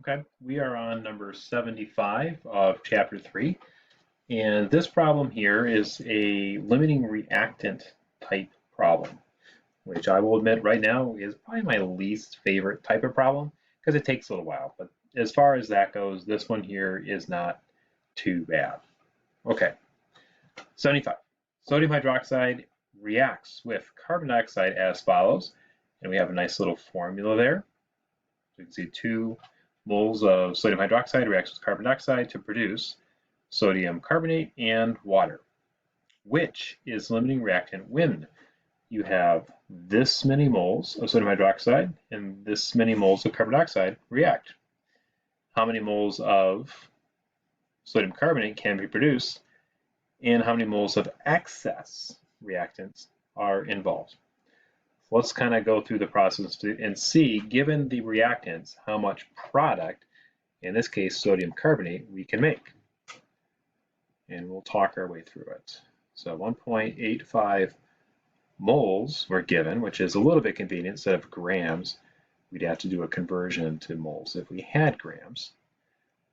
Okay, we are on number 75 of chapter 3, and this problem here is a limiting reactant type problem, which I will admit right now is probably my least favorite type of problem because it takes a little while. But as far as that goes, this one here is not too bad. Okay, 75. Sodium hydroxide reacts with carbon dioxide as follows, and we have a nice little formula there. So you can see 2 moles of sodium hydroxide reacts with carbon dioxide to produce sodium carbonate and water, which is limiting reactant when you have this many moles of sodium hydroxide and this many moles of carbon dioxide react. How many moles of sodium carbonate can be produced and how many moles of excess reactants are involved. So let's kind of go through the process and see, given the reactants, how much product, in this case sodium carbonate, we can make. And we'll talk our way through it. So 1.85 moles were given, which is a little bit convenient. Instead of grams, we'd have to do a conversion to moles if we had grams.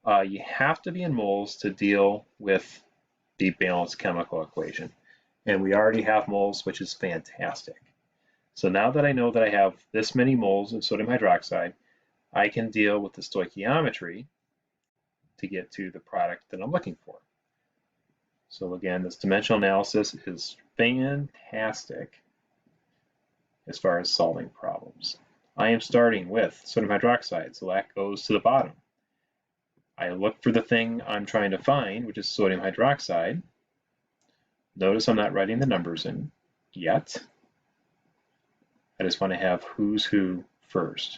You have to be in moles to deal with the balanced chemical equation. And we already have moles, which is fantastic. So now that I know that I have this many moles of sodium hydroxide, I can deal with the stoichiometry to get to the product that I'm looking for. So again, this dimensional analysis is fantastic as far as solving problems. I am starting with sodium hydroxide, so that goes to the bottom. I look for the thing I'm trying to find, which is sodium hydroxide. Notice I'm not writing the numbers in yet. I just want to have who's who first.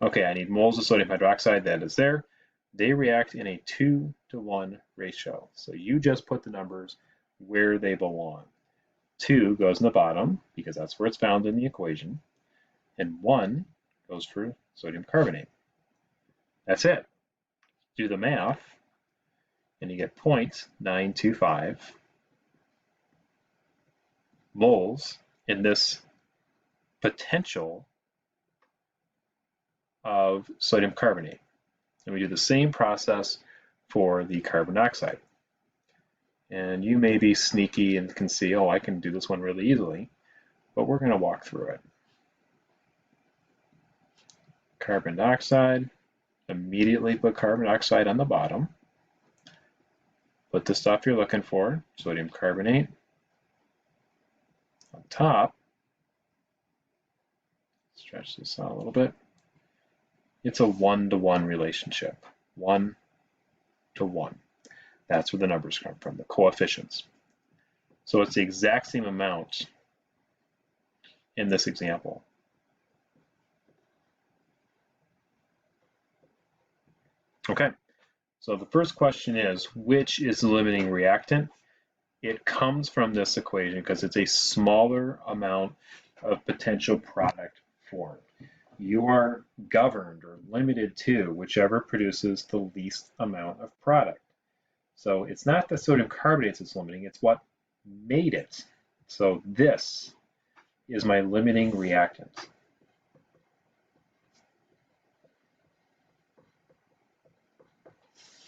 Okay, I need moles of sodium hydroxide, that is there. They react in a 2-to-1 ratio. So you just put the numbers where they belong. 2 goes in the bottom because that's where it's found in the equation. And 1 goes for sodium carbonate. That's it. Do the math and you get 0.925 moles in this potential of sodium carbonate. And we do the same process for the carbon dioxide. And you may be sneaky and can see, oh, I can do this one really easily, but we're going to walk through it. Carbon dioxide, immediately put carbon dioxide on the bottom. Put the stuff you're looking for, sodium carbonate, on top. Stretch this out a little bit. It's a 1-to-1 relationship, 1-to-1. That's where the numbers come from, the coefficients. So it's the exact same amount in this example. Okay, so the first question is, which is the limiting reactant? It comes from this equation because it's a smaller amount of potential product formed. You are governed or limited to whichever produces the least amount of product. So it's not the sodium carbonate that's limiting, it's what made it. So this is my limiting reactant.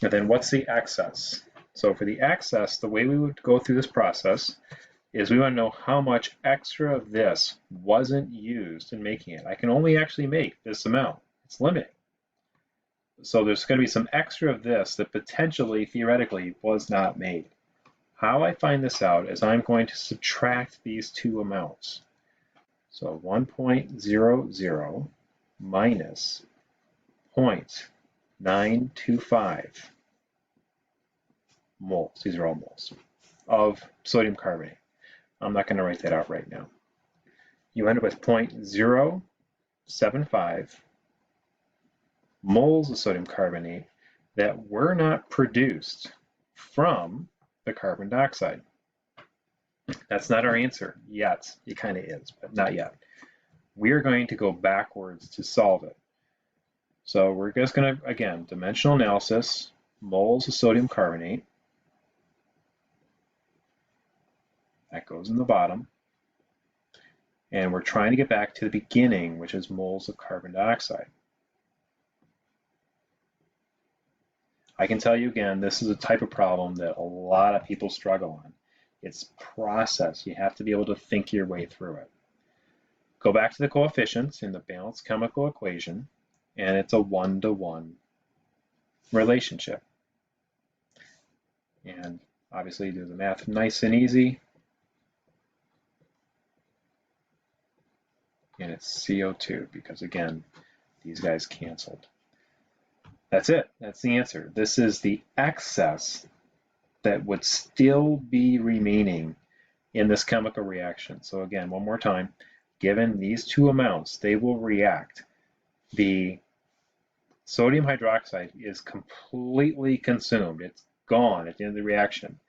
And then what's the excess? So for the excess, the way we would go through this process is we want to know how much extra of this wasn't used in making it. I can only actually make this amount. It's limiting. So there's going to be some extra of this that potentially, theoretically, was not made. How I find this out is I'm going to subtract these two amounts. So 1.00 minus 0.925 moles, these are all moles, of sodium carbonate. I'm not going to write that out right now. You end up with 0.075 moles of sodium carbonate that were not produced from the carbon dioxide. That's not our answer yet. It kind of is, but not yet. We are going to go backwards to solve it. So we're just going to, again, dimensional analysis, moles of sodium carbonate. That goes in the bottom. And we're trying to get back to the beginning, which is moles of carbon dioxide. I can tell you again, this is a type of problem that a lot of people struggle on. It's process. You have to be able to think your way through it. Go back to the coefficients in the balanced chemical equation, and it's a 1-to-1 relationship. And obviously do the math nice and easy. And it's CO2 because, again, these guys canceled. That's it. That's the answer. This is the excess that would still be remaining in this chemical reaction. So again, one more time, given these two amounts, they will react. The sodium hydroxide is completely consumed. It's gone at the end of the reaction.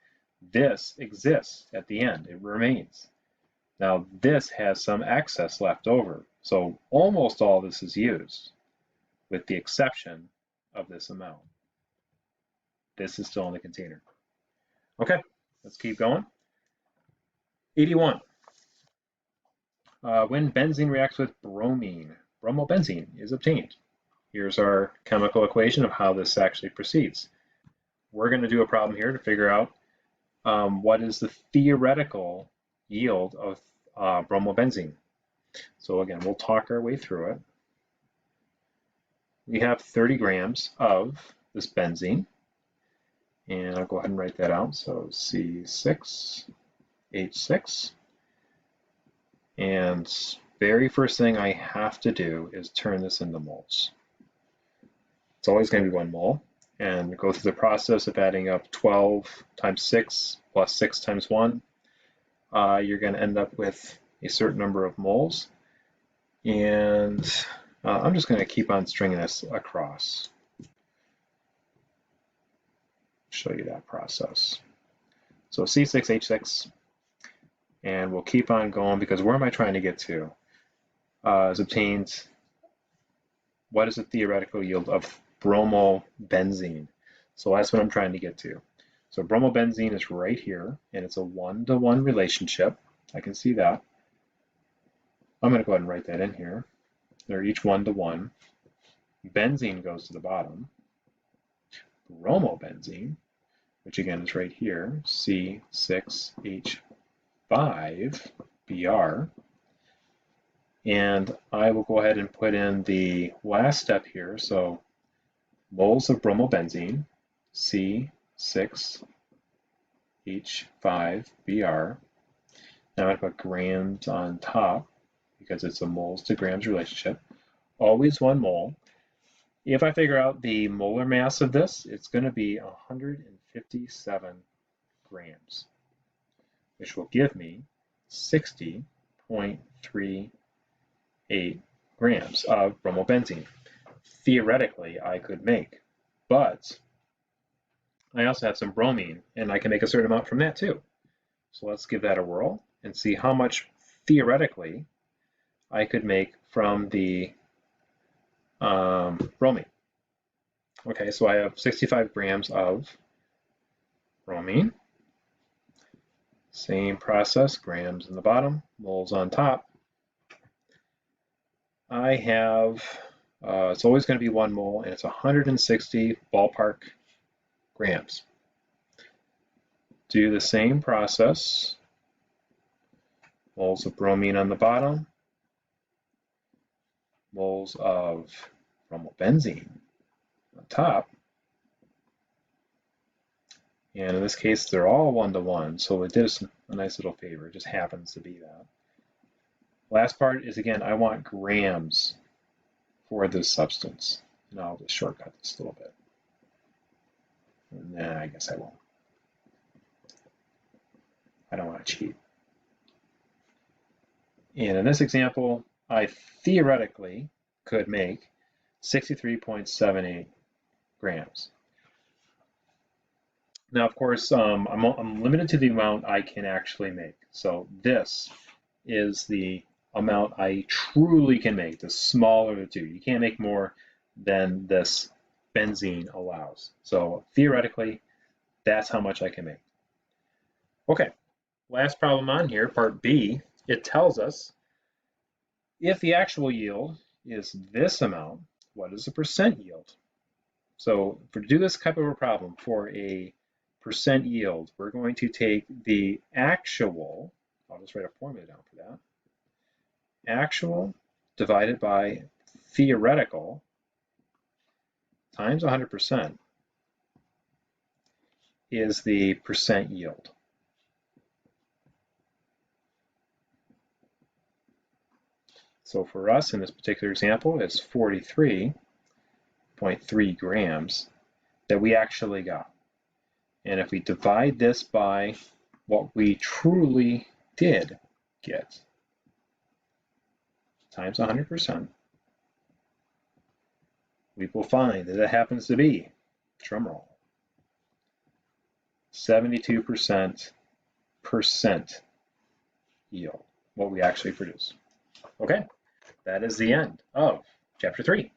This exists at the end. It remains. Now this has some excess left over. So almost all this is used, with the exception of this amount. This is still in the container. Okay, let's keep going. 81. When benzene reacts with bromine, bromobenzene is obtained. Here's our chemical equation of how this actually proceeds. We're going to do a problem here to figure out what is the theoretical yield of bromobenzene. So again, we'll talk our way through it. We have 30 grams of this benzene, and I'll go ahead and write that out. So C6H6, and very first thing I have to do is turn this into moles. It's always going to be 1 mole, and go through the process of adding up 12 times 6 plus 6 times 1. You're going to end up with a certain number of moles, and I'm just going to keep on stringing this across. Show you that process. So C6H6, and we'll keep on going because where am I trying to get to? Is obtained, what is the theoretical yield of bromobenzene? So that's what I'm trying to get to. So bromobenzene is right here, and it's a 1-to-1 relationship. I can see that. I'm going to go ahead and write that in here. They're each 1-to-1. Benzene goes to the bottom. Bromobenzene, which again is right here, C6H5Br. And I will go ahead and put in the last step here. So moles of bromobenzene, C6H5Br. Now I put grams on top because it's a moles to grams relationship. Always 1 mole. If I figure out the molar mass of this, it's going to be 157 grams, which will give me 60.38 grams of bromobenzene. Theoretically, I could make, but I also have some bromine, and I can make a certain amount from that too. So let's give that a whirl and see how much theoretically I could make from the bromine. Okay, so I have 65 grams of bromine. Same process, grams in the bottom, moles on top. I have, it's always going to be 1 mole, and it's 160 ballpark grams. Do the same process. Moles of bromine on the bottom, moles of bromobenzene on top. And in this case, they're all 1-to-1, so it did us a nice little favor. It just happens to be that. Last part is, again, I want grams for this substance. And I'll just shortcut this a little bit. Nah, I guess I won't. I don't want to cheat. And in this example, I theoretically could make 63.78 grams. Now, of course, I'm limited to the amount I can actually make. So this is the amount I truly can make, the smaller of the two. You can't make more than this benzene allows. So theoretically, that's how much I can make. Okay, last problem on here, part B, it tells us if the actual yield is this amount, what is the percent yield? So to do this type of a problem for a percent yield, we're going to take the actual, I'll just write a formula down for that, actual divided by theoretical times 100% is the percent yield. So for us in this particular example, it's 43.3 grams that we actually got. And if we divide this by what we truly did get, times 100%, we will find that it happens to be, drumroll, 72% yield, what we actually produce. Okay, that is the end of chapter 3.